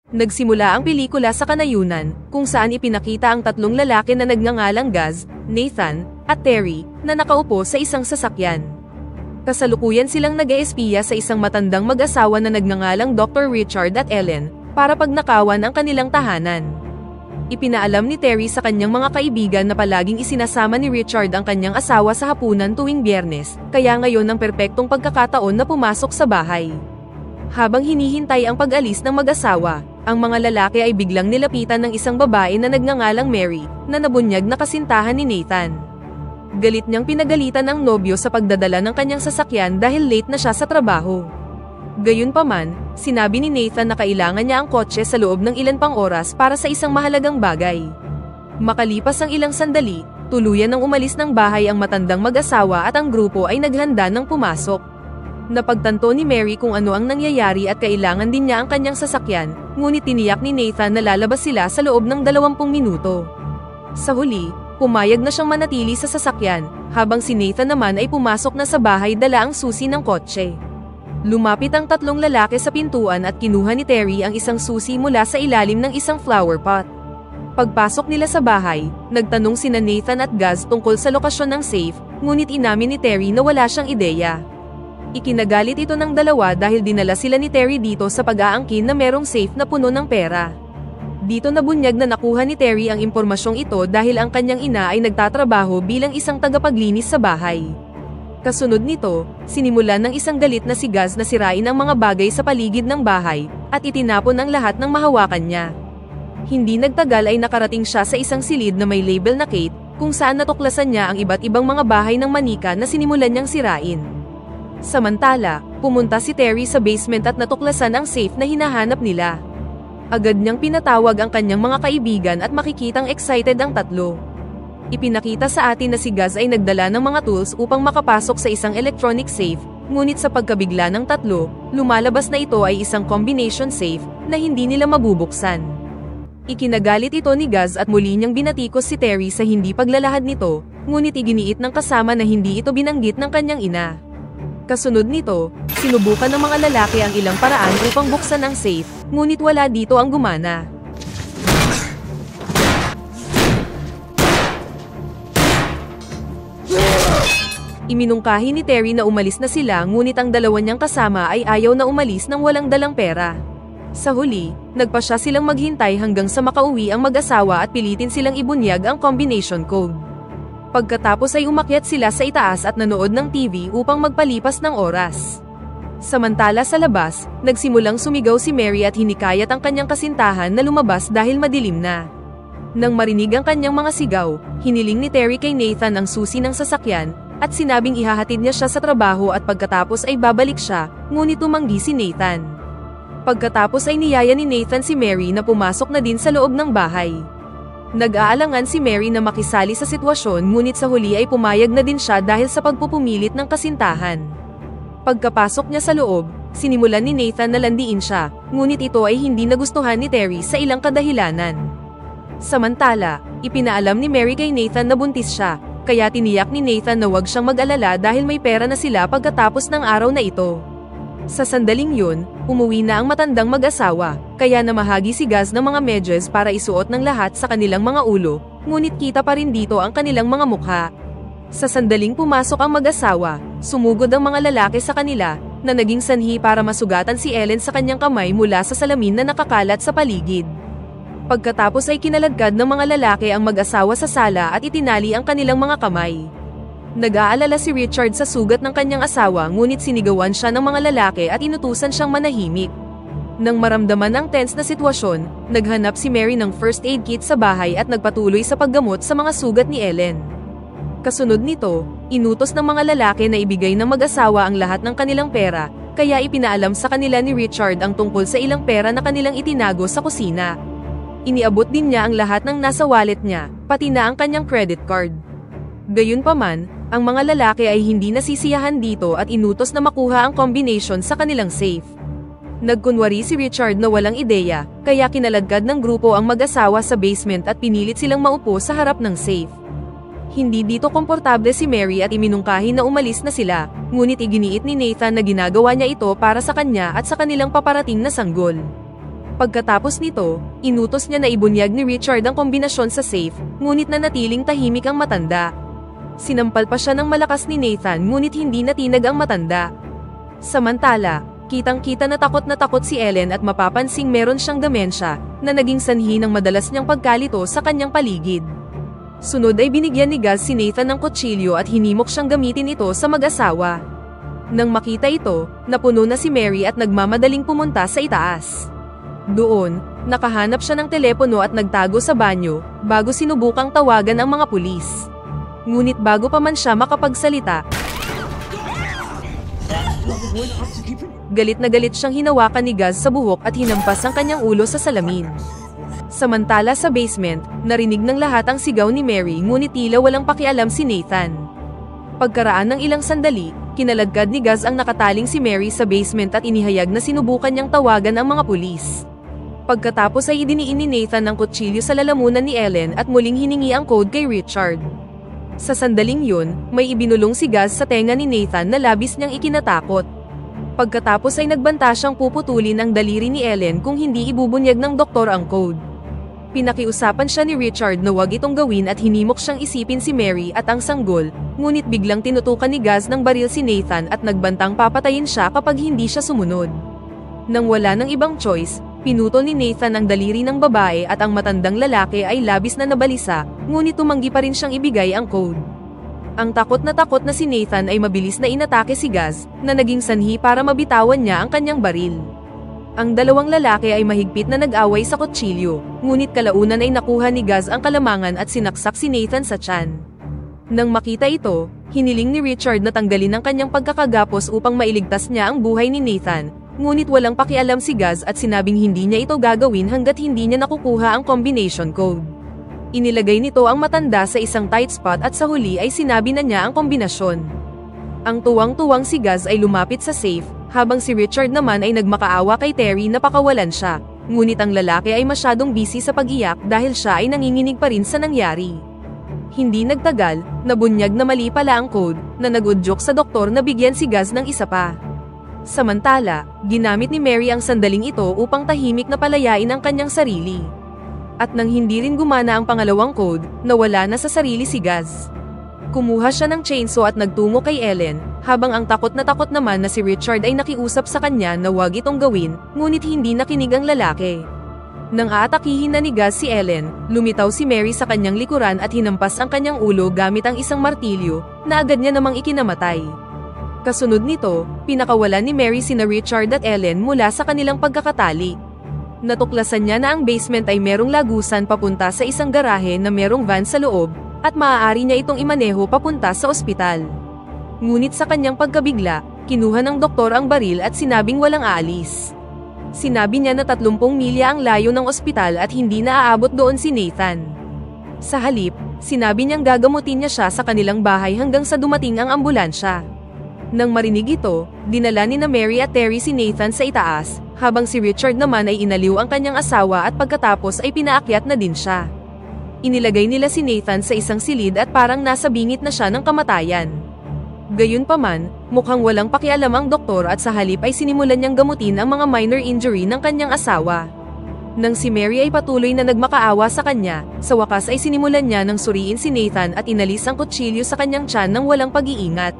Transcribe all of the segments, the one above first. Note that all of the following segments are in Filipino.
Nagsimula ang pelikula sa kanayunan, kung saan ipinakita ang tatlong lalaki na nagngangalang Gaz, Nathan, at Terry, na nakaupo sa isang sasakyan. Kasalukuyan silang nag-eespiya sa isang matandang mag-asawa na nagngangalang Dr. Richard at Ellen, para pagnakawan ang kanilang tahanan. Ipinaalam ni Terry sa kanyang mga kaibigan na palaging isinasama ni Richard ang kanyang asawa sa hapunan tuwing Biyernes, kaya ngayon ang perpektong pagkakataon na pumasok sa bahay. Habang hinihintay ang pag-alis ng mag-asawa, ang mga lalaki ay biglang nilapitan ng isang babae na nagngangalang Mary, na nabunyag na kasintahan ni Nathan. Galit niyang pinagalitan ang nobyo sa pagdadala ng kanyang sasakyan dahil late na siya sa trabaho. Gayunpaman, sinabi ni Nathan na kailangan niya ang kotse sa loob ng ilan pang oras para sa isang mahalagang bagay. Makalipas ang ilang sandali, tuluyan ng umalis ng bahay ang matandang mag-asawa at ang grupo ay naghanda ng pumasok. Napagtanto ni Mary kung ano ang nangyayari at kailangan din niya ang kanyang sasakyan, ngunit tiniyak ni Nathan na lalabas sila sa loob ng 20 minuto. Sa huli, pumayag na siyang manatili sa sasakyan, habang si Nathan naman ay pumasok na sa bahay dala ang susi ng kotse. Lumapit ang tatlong lalaki sa pintuan at kinuha ni Terry ang isang susi mula sa ilalim ng isang flower pot. Pagpasok nila sa bahay, nagtanong sina Nathan at Gaz tungkol sa lokasyon ng safe, ngunit inamin ni Terry na wala siyang ideya. Ikinagalit ito ng dalawa dahil dinala sila ni Terry dito sa pag-aangkin na merong safe na puno ng pera. Dito nabunyag na nakuha ni Terry ang impormasyong ito dahil ang kanyang ina ay nagtatrabaho bilang isang tagapaglinis sa bahay. Kasunod nito, sinimulan ng isang galit na si Gaz na sirain ang mga bagay sa paligid ng bahay, at itinapon ang lahat ng mahawakan niya. Hindi nagtagal ay nakarating siya sa isang silid na may label na Kate, kung saan natuklasan niya ang iba't ibang mga bahay ng manika na sinimulan niyang sirain. Samantala, pumunta si Terry sa basement at natuklasan ang safe na hinahanap nila. Agad niyang pinatawag ang kanyang mga kaibigan at makikitang excited ang tatlo. Ipinakita sa atin na si Gaz ay nagdala ng mga tools upang makapasok sa isang electronic safe, ngunit sa pagkabigla ng tatlo, lumalabas na ito ay isang combination safe na hindi nila mabubuksan. Ikinagalit ito ni Gaz at muli niyang binatikos si Terry sa hindi paglalahad nito, ngunit iginiit ng kasama na hindi ito binanggit ng kanyang ina. Kasunod nito, sinubukan ng mga lalaki ang ilang paraan upang buksan ang safe, ngunit wala dito ang gumana. Iminungkahi ni Terry na umalis na sila ngunit ang dalawa niyang kasama ay ayaw na umalis nang walang dalang pera. Sa huli, nagpasya silang maghintay hanggang sa makauwi ang mag-asawa at pilitin silang ibunyag ang combination code. Pagkatapos ay umakyat sila sa itaas at nanood ng TV upang magpalipas ng oras. Samantala sa labas, nagsimulang sumigaw si Mary at hinikayat ang kanyang kasintahan na lumabas dahil madilim na. Nang marinig ang kanyang mga sigaw, hiniling ni Terry kay Nathan ang susi ng sasakyan, at sinabing ihahatid niya siya sa trabaho at pagkatapos ay babalik siya, ngunit tumanggi si Nathan. Pagkatapos ay niyaya ni Nathan si Mary na pumasok na din sa loob ng bahay. Nag-aalangan si Mary na makisali sa sitwasyon ngunit sa huli ay pumayag na din siya dahil sa pagpupumilit ng kasintahan. Pagkapasok niya sa loob, sinimulan ni Nathan na landiin siya, ngunit ito ay hindi nagustuhan ni Terry sa ilang kadahilanan. Samantala, ipinaalam ni Mary kay Nathan na buntis siya, kaya tiniyak ni Nathan na huwag siyang mag-alala dahil may pera na sila pagkatapos ng araw na ito. Sa sandaling yun, umuwi na ang matandang mag-asawa, kaya namahagi si Gaz ng mga medyas para isuot ng lahat sa kanilang mga ulo, ngunit kita pa rin dito ang kanilang mga mukha. Sa sandaling pumasok ang mag-asawa, sumugod ang mga lalaki sa kanila, na naging sanhi para masugatan si Ellen sa kanyang kamay mula sa salamin na nakakalat sa paligid. Pagkatapos ay kinaladkad ng mga lalaki ang mag-asawa sa sala at itinali ang kanilang mga kamay. Nag-aalala si Richard sa sugat ng kanyang asawa ngunit sinigawan siya ng mga lalaki at inutusan siyang manahimik. Nang maramdaman ang tense na sitwasyon, naghanap si Mary ng first aid kit sa bahay at nagpatuloy sa paggamot sa mga sugat ni Ellen. Kasunod nito, inutos ng mga lalaki na ibigay ng mag-asawa ang lahat ng kanilang pera, kaya ipinaalam sa kanila ni Richard ang tungkol sa ilang pera na kanilang itinago sa kusina. Iniabot din niya ang lahat ng nasa wallet niya, pati na ang kanyang credit card. Gayunpaman, ang mga lalaki ay hindi nasisiyahan dito at inutos na makuha ang combination sa kanilang safe. Nagkunwari si Richard na walang ideya, kaya kinaladkad ng grupo ang mag-asawa sa basement at pinilit silang maupo sa harap ng safe. Hindi dito komportable si Mary at iminungkahi na umalis na sila, ngunit iginiit ni Nathan na ginagawa niya ito para sa kanya at sa kanilang paparating na sanggol. Pagkatapos nito, inutos niya na ibunyag ni Richard ang kombinasyon sa safe, ngunit nanatiling tahimik ang matanda. Sinampal pa siya ng malakas ni Nathan ngunit hindi natinag ang matanda. Samantala, kitang-kita na takot si Ellen at mapapansing meron siyang demensya, na naging sanhi ng madalas niyang pagkalito sa kanyang paligid. Sunod ay binigyan ni Gaz si Nathan ng kutsilyo at hinimok siyang gamitin ito sa mag-asawa. Nang makita ito, napuno na si Mary at nagmamadaling pumunta sa itaas. Doon, nakahanap siya ng telepono at nagtago sa banyo, bago sinubukang tawagan ang mga pulis. Ngunit bago pa man siya makapagsalita, galit na galit siyang hinawakan ni Gaz sa buhok at hinampas ang kanyang ulo sa salamin. Samantala sa basement, narinig ng lahat ang sigaw ni Mary ngunit tila walang pakialam si Nathan. Pagkaraan ng ilang sandali, kinaladkad ni Gaz ang nakataling si Mary sa basement at inihayag na sinubukan niyang tawagan ang mga pulis. Pagkatapos ay idiniin ni Nathan ang kutsilyo sa lalamunan ni Ellen at muling hiningi ang code kay Richard. Sa sandaling yun, may ibinulong si Gaz sa tenga ni Nathan na labis niyang ikinatakot. Pagkatapos ay nagbanta siyang puputulin ang daliri ni Ellen kung hindi ibubunyag ng doktor ang code. Pinakiusapan siya ni Richard na wag itong gawin at hinimok siyang isipin si Mary at ang sanggol, ngunit biglang tinutukan ni Gaz ng baril si Nathan at nagbantang papatayin siya kapag hindi siya sumunod. Nang wala ng ibang choice, pinutol ni Nathan ang daliri ng babae at ang matandang lalaki ay labis na nabalisa, ngunit tumanggi pa rin siyang ibigay ang code. Ang takot na si Nathan ay mabilis na inatake si Gaz, na naging sanhi para mabitawan niya ang kanyang baril. Ang dalawang lalaki ay mahigpit na nag-away sa kutsilyo, ngunit kalaunan ay nakuha ni Gaz ang kalamangan at sinaksak si Nathan sa tiyan. Nang makita ito, hiniling ni Richard na tanggalin ang kanyang pagkakagapos upang mailigtas niya ang buhay ni Nathan, ngunit walang pakialam si Gaz at sinabing hindi niya ito gagawin hanggat hindi niya nakukuha ang combination code. Inilagay nito ang matanda sa isang tight spot at sa huli ay sinabi na niya ang kombinasyon. Ang tuwang-tuwang si Gaz ay lumapit sa safe, habang si Richard naman ay nagmakaawa kay Terry na pakawalan siya, ngunit ang lalaki ay masyadong busy sa pag-iyak dahil siya ay nanginginig pa rin sa nangyari. Hindi nagtagal, nabunyag na mali pala ang code, na nag-udyok sa doktor na bigyan si Gaz ng isa pa. Samantala, ginamit ni Mary ang sandaling ito upang tahimik na palayain ang kanyang sarili. At nang hindi rin gumana ang pangalawang code, nawala na sa sarili si Gaz. Kumuha siya ng chainsaw at nagtungo kay Ellen, habang ang takot naman na si Richard ay nakiusap sa kanya na wag itong gawin, ngunit hindi nakinig ang lalaki. Nang aatakihin na ni Gaz si Ellen, lumitaw si Mary sa kanyang likuran at hinampas ang kanyang ulo gamit ang isang martilyo, na agad niya namang ikinamatay. Kasunod nito, pinakawalan ni Mary sina Richard at Ellen mula sa kanilang pagkakatali. Natuklasan niya na ang basement ay merong lagusan papunta sa isang garahe na merong van sa loob, at maaari niya itong imaneho papunta sa ospital. Ngunit sa kanyang pagkabigla, kinuha ng doktor ang baril at sinabing walang aalis. Sinabi niya na 30 milya ang layo ng ospital at hindi na aabot doon si Nathan. Sa halip, sinabi niyang gagamutin niya siya sa kanilang bahay hanggang sa dumating ang ambulansya. Nang marinig ito, dinala ni na Mary at Terry si Nathan sa itaas, habang si Richard naman ay inaliw ang kanyang asawa at pagkatapos ay pinaakyat na din siya. Inilagay nila si Nathan sa isang silid at parang nasa bingit na siya ng kamatayan. Gayunpaman, mukhang walang pakialam ang doktor at sa halip ay sinimulan niyang gamutin ang mga minor injury ng kanyang asawa. Nang si Mary ay patuloy na nagmakaawa sa kanya, sa wakas ay sinimulan niya nang suriin si Nathan at inalis ang kutsilyo sa kanyang tiyan nang walang pag-iingat.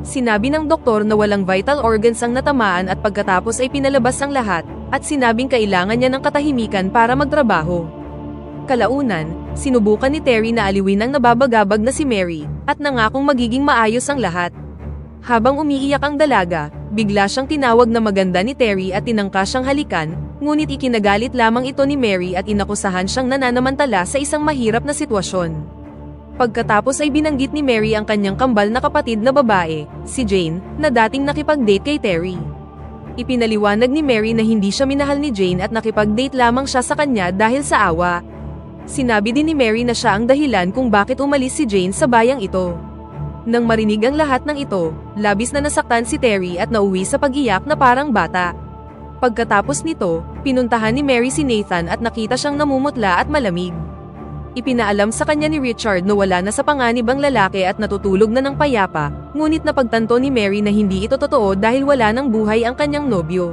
Sinabi ng doktor na walang vital organs ang natamaan at pagkatapos ay pinalabas ang lahat, at sinabing kailangan niya ng katahimikan para magtrabaho. Kalaunan, sinubukan ni Terry na aliwin ang nababagabag na si Mary, at nangakong magiging maayos ang lahat. Habang umiiyak ang dalaga, bigla siyang tinawag na maganda ni Terry at tinangka siyang halikan, ngunit ikinagalit lamang ito ni Mary at inakusahan siyang nananamantala sa isang mahirap na sitwasyon. Pagkatapos ay binanggit ni Mary ang kanyang kambal na kapatid na babae, si Jane, na dating nakipag-date kay Terry. Ipinaliwanag ni Mary na hindi siya minahal ni Jane at nakipag-date lamang siya sa kanya dahil sa awa. Sinabi din ni Mary na siya ang dahilan kung bakit umalis si Jane sa bayang ito. Nang marinig ang lahat ng ito, labis na nasaktan si Terry at nauwi sa pag-iyak na parang bata. Pagkatapos nito, pinuntahan ni Mary si Nathan at nakita siyang namumutla at malamig. Ipinaalam sa kanya ni Richard na wala na sa panganib ang lalaki at natutulog na ng payapa, ngunit napagtanto ni Mary na hindi ito totoo dahil wala ng buhay ang kanyang nobyo.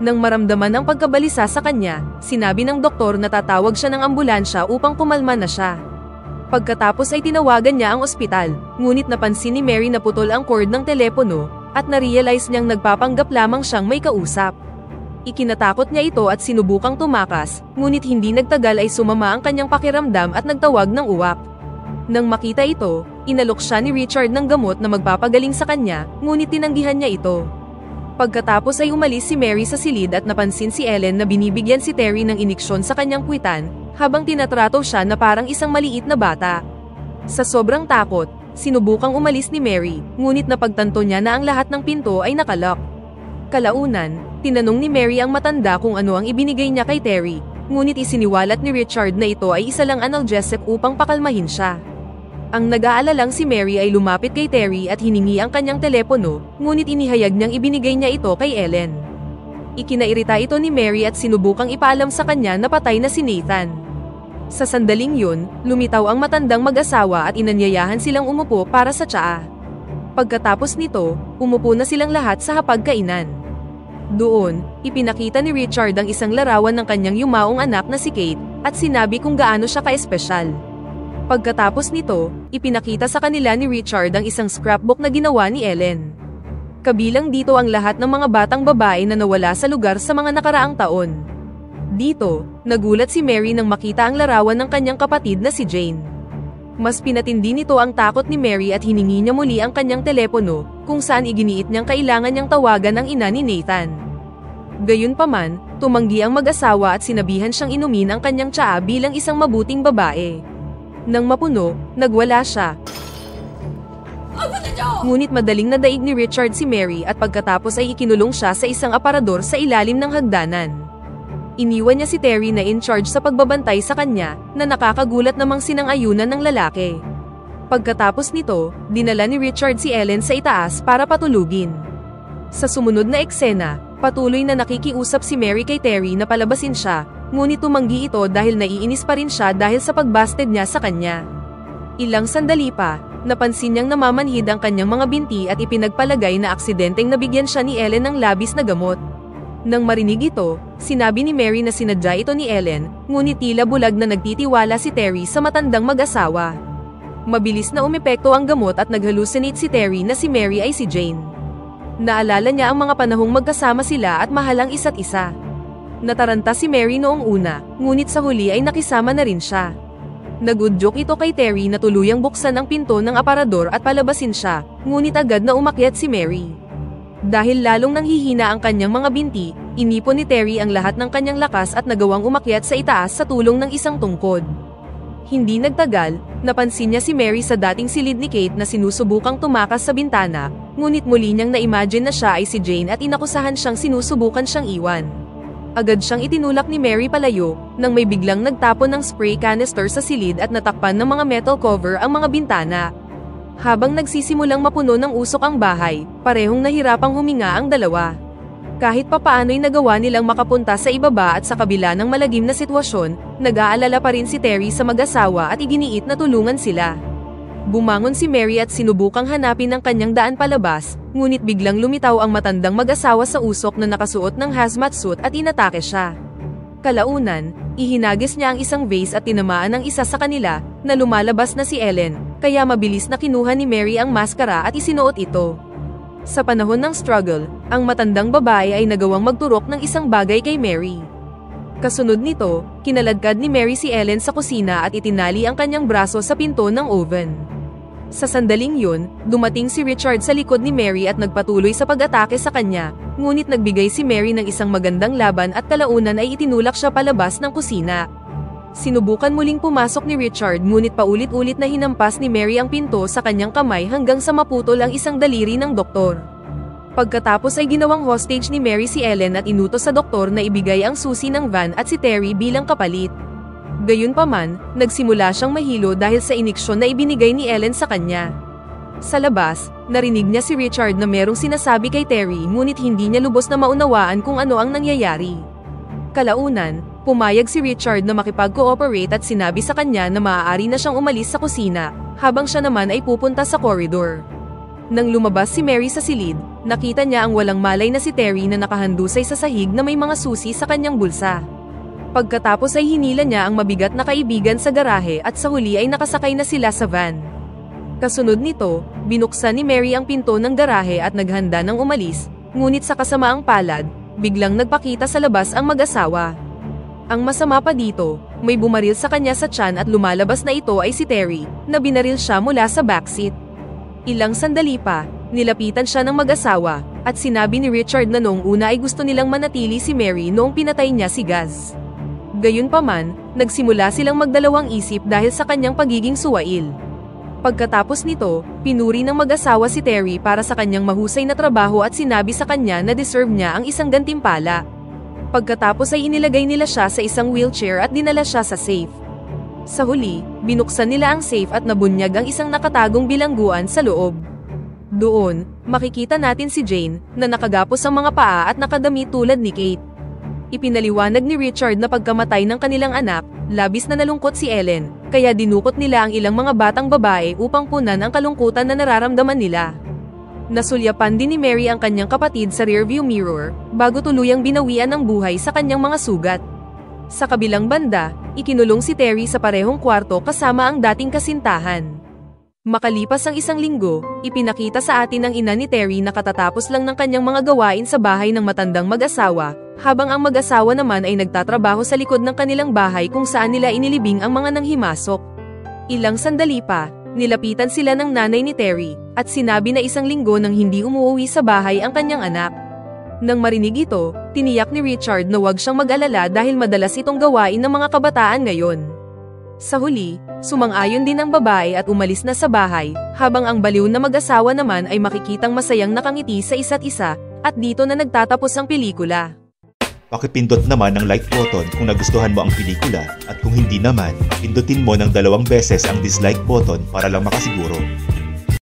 Nang maramdaman ang pagkabalisa sa kanya, sinabi ng doktor na tatawag siya ng ambulansya upang kumalma na siya. Pagkatapos ay tinawagan niya ang ospital, ngunit napansin ni Mary na putol ang cord ng telepono, at na-realize niyang nagpapanggap lamang siyang may kausap. Ikinatakot niya ito at sinubukang tumakas, ngunit hindi nagtagal ay sumama ang kanyang pakiramdam at nagtawag ng uwak. Nang makita ito, inalok siya ni Richard ng gamot na magpapagaling sa kanya, ngunit tinanggihan niya ito. Pagkatapos ay umalis si Mary sa silid at napansin si Ellen na binibigyan si Terry ng iniksyon sa kanyang puwitan, habang tinatrato siya na parang isang maliit na bata. Sa sobrang takot, sinubukang umalis ni Mary, ngunit napagtanto niya na ang lahat ng pinto ay nakalock. Kalaunan, tinanong ni Mary ang matanda kung ano ang ibinigay niya kay Terry, ngunit isiniwalat ni Richard na ito ay isa lang analgesic upang pakalmahin siya. Ang nag-aalalang si Mary ay lumapit kay Terry at hiningi ang kanyang telepono, ngunit inihayag niyang ibinigay niya ito kay Ellen. Ikinairita ito ni Mary at sinubukang ipaalam sa kanya na patay na si Nathan. Sa sandaling yun, lumitaw ang matandang mag-asawa at inanyayahan silang umupo para sa tsaa. Pagkatapos nito, umupo na silang lahat sa hapagkainan. Doon, ipinakita ni Richard ang isang larawan ng kanyang yumaong anak na si Kate, at sinabi kung gaano siya ka-espesyal. Pagkatapos nito, ipinakita sa kanila ni Richard ang isang scrapbook na ginawa ni Ellen. Kabilang dito ang lahat ng mga batang babae na nawala sa lugar sa mga nakaraang taon. Dito, nagulat si Mary nang makita ang larawan ng kanyang kapatid na si Jane. Mas pinatindi nito ang takot ni Mary at hiningi niya muli ang kanyang telepono, kung saan iginiit niyang kailangan niyang tawagan ang ina ni Nathan. Gayunpaman, tumanggi ang mag-asawa at sinabihan siyang inumin ang kanyang tsaa bilang isang mabuting babae. Nang mapuno, nagwala siya. Ngunit madaling nadaig ni Richard si Mary at pagkatapos ay ikinulong siya sa isang aparador sa ilalim ng hagdanan. Iniwan niya si Terry na in charge sa pagbabantay sa kanya, na nakakagulat namang sinang-ayunan ng lalaki. Pagkatapos nito, dinala ni Richard si Ellen sa itaas para patulugin. Sa sumunod na eksena, patuloy na nakikiusap si Mary kay Terry na palabasin siya, ngunit tumanggi ito dahil naiinis pa rin siya dahil sa pagbasted niya sa kanya. Ilang sandali pa, napansin niyang namamanhid ang kanyang mga binti at ipinagpalagay na aksidenteng nabigyan siya ni Ellen ng labis na gamot. Nang marinig ito, sinabi ni Mary na sinadya ito ni Ellen, ngunit tila bulag na nagtitiwala si Terry sa matandang mag-asawa. Mabilis na umepekto ang gamot at nag-hallucinate si Terry na si Mary ay si Jane. Naalala niya ang mga panahong magkasama sila at mahalang isa't isa. Nataranta si Mary noong una, ngunit sa huli ay nakisama na rin siya. Nag-udyok ito kay Terry na tuluyang buksan ang pinto ng aparador at palabasin siya, ngunit agad na umakyat si Mary. Dahil lalong nanghihina ang kanyang mga binti, inipon ni Terry ang lahat ng kanyang lakas at nagawang umakyat sa itaas sa tulong ng isang tungkod. Hindi nagtagal, napansin niya si Mary sa dating silid ni Kate na sinusubukang tumakas sa bintana, ngunit muli niyang na-imagine na siya ay si Jane at inakusahan siyang sinusubukan siyang iwan. Agad siyang itinulak ni Mary palayo, nang may biglang nagtapon ng spray canister sa silid at natakpan ng mga metal cover ang mga bintana. Habang nagsisimulang mapuno ng usok ang bahay, parehong nahirapang huminga ang dalawa. Kahit papaano'y nagawa nilang makapunta sa ibaba at sa kabila ng malagim na sitwasyon, nag-aalala pa rin si Terry sa mag-asawa at iginiit na tulungan sila. Bumangon si Mary at sinubukang hanapin ang kanyang daan palabas, ngunit biglang lumitaw ang matandang mag-asawa sa usok na nakasuot ng hazmat suit at inatake siya. Kalaunan, ihinagis niya ang isang vase at tinamaan ng isa sa kanila, na lumalabas na si Ellen, kaya mabilis na kinuha ni Mary ang maskara at isinuot ito. Sa panahon ng struggle, ang matandang babae ay nagawang magturok ng isang bagay kay Mary. Kasunod nito, kinaladkad ni Mary si Ellen sa kusina at itinali ang kanyang braso sa pinto ng oven. Sa sandaling yun, dumating si Richard sa likod ni Mary at nagpatuloy sa pag-atake sa kanya, ngunit nagbigay si Mary ng isang magandang laban at kalaunan ay itinulak siya palabas ng kusina. Sinubukan muling pumasok ni Richard ngunit paulit-ulit na hinampas ni Mary ang pinto sa kanyang kamay hanggang sa maputol ang isang daliri ng doktor. Pagkatapos ay ginawang hostage ni Mary si Ellen at inutos sa doktor na ibigay ang susi ng van at si Terry bilang kapalit. Gayunpaman, nagsimula siyang mahilo dahil sa iniksyon na ibinigay ni Ellen sa kanya. Sa labas, narinig niya si Richard na merong sinasabi kay Terry ngunit hindi niya lubos na maunawaan kung ano ang nangyayari. Kalaunan, pumayag si Richard na makipag-cooperate at sinabi sa kanya na maaari na siyang umalis sa kusina, habang siya naman ay pupunta sa koridor. Nang lumabas si Mary sa silid, nakita niya ang walang malay na si Terry na nakahandusay sa sahig na may mga susi sa kanyang bulsa. Pagkatapos ay hinila niya ang mabigat na kaibigan sa garahe at sa huli ay nakasakay na sila sa van. Kasunod nito, binuksan ni Mary ang pinto ng garahe at naghanda ng umalis, ngunit sa kasamaang palad, biglang nagpakita sa labas ang mag-asawa. Ang masama pa dito, may bumaril sa kanya sa tiyan at lumalabas na ito ay si Terry, na binaril siya mula sa backseat. Ilang sandali pa, nilapitan siya ng mag-asawa, at sinabi ni Richard na noong una ay gusto nilang manatili si Mary noong pinatay niya si Gaz. Gayunpaman, nagsimula silang magdalawang isip dahil sa kanyang pagiging suwail. Pagkatapos nito, pinuri ng mag-asawa si Terry para sa kanyang mahusay na trabaho at sinabi sa kanya na deserve niya ang isang gantimpala. Pagkatapos ay inilagay nila siya sa isang wheelchair at dinala siya sa safe. Sa huli, binuksan nila ang safe at nabunyag ang isang nakatagong bilangguan sa loob. Doon, makikita natin si Jane, na nakagapos ang mga paa at nakadami tulad ni Kate. Ipinaliwanag ni Richard na pagkamatay ng kanilang anak, labis na nalungkot si Ellen, kaya dinukot nila ang ilang mga batang babae upang punan ang kalungkutan na nararamdaman nila. Nasulyapan din ni Mary ang kanyang kapatid sa rearview mirror, bago tuluyang binawian ng buhay sa kanyang mga sugat. Sa kabilang banda, ikinulong si Terry sa parehong kwarto kasama ang dating kasintahan. Makalipas ang isang linggo, ipinakita sa atin ng ina ni Terry na katatapos lang ng kanyang mga gawain sa bahay ng matandang mag-asawa, habang ang mag-asawa naman ay nagtatrabaho sa likod ng kanilang bahay kung saan nila inilibing ang mga nanghimasok. Ilang sandali pa, nilapitan sila ng nanay ni Terry, at sinabi na isang linggo nang hindi umuwi sa bahay ang kanyang anak. Nang marinig ito, tiniyak ni Richard na huwag siyang mag-alala dahil madalas itong gawain ng mga kabataan ngayon. Sa huli, sumang-ayon din ang babae at umalis na sa bahay, habang ang baliw na mag-asawa naman ay makikitang masayang nakangiti sa isa't isa, at dito na nagtatapos ang pelikula. Pakipindot naman ang like button kung nagustuhan mo ang pelikula, at kung hindi naman, pindutin mo ng 2 beses ang dislike button para lang makasiguro.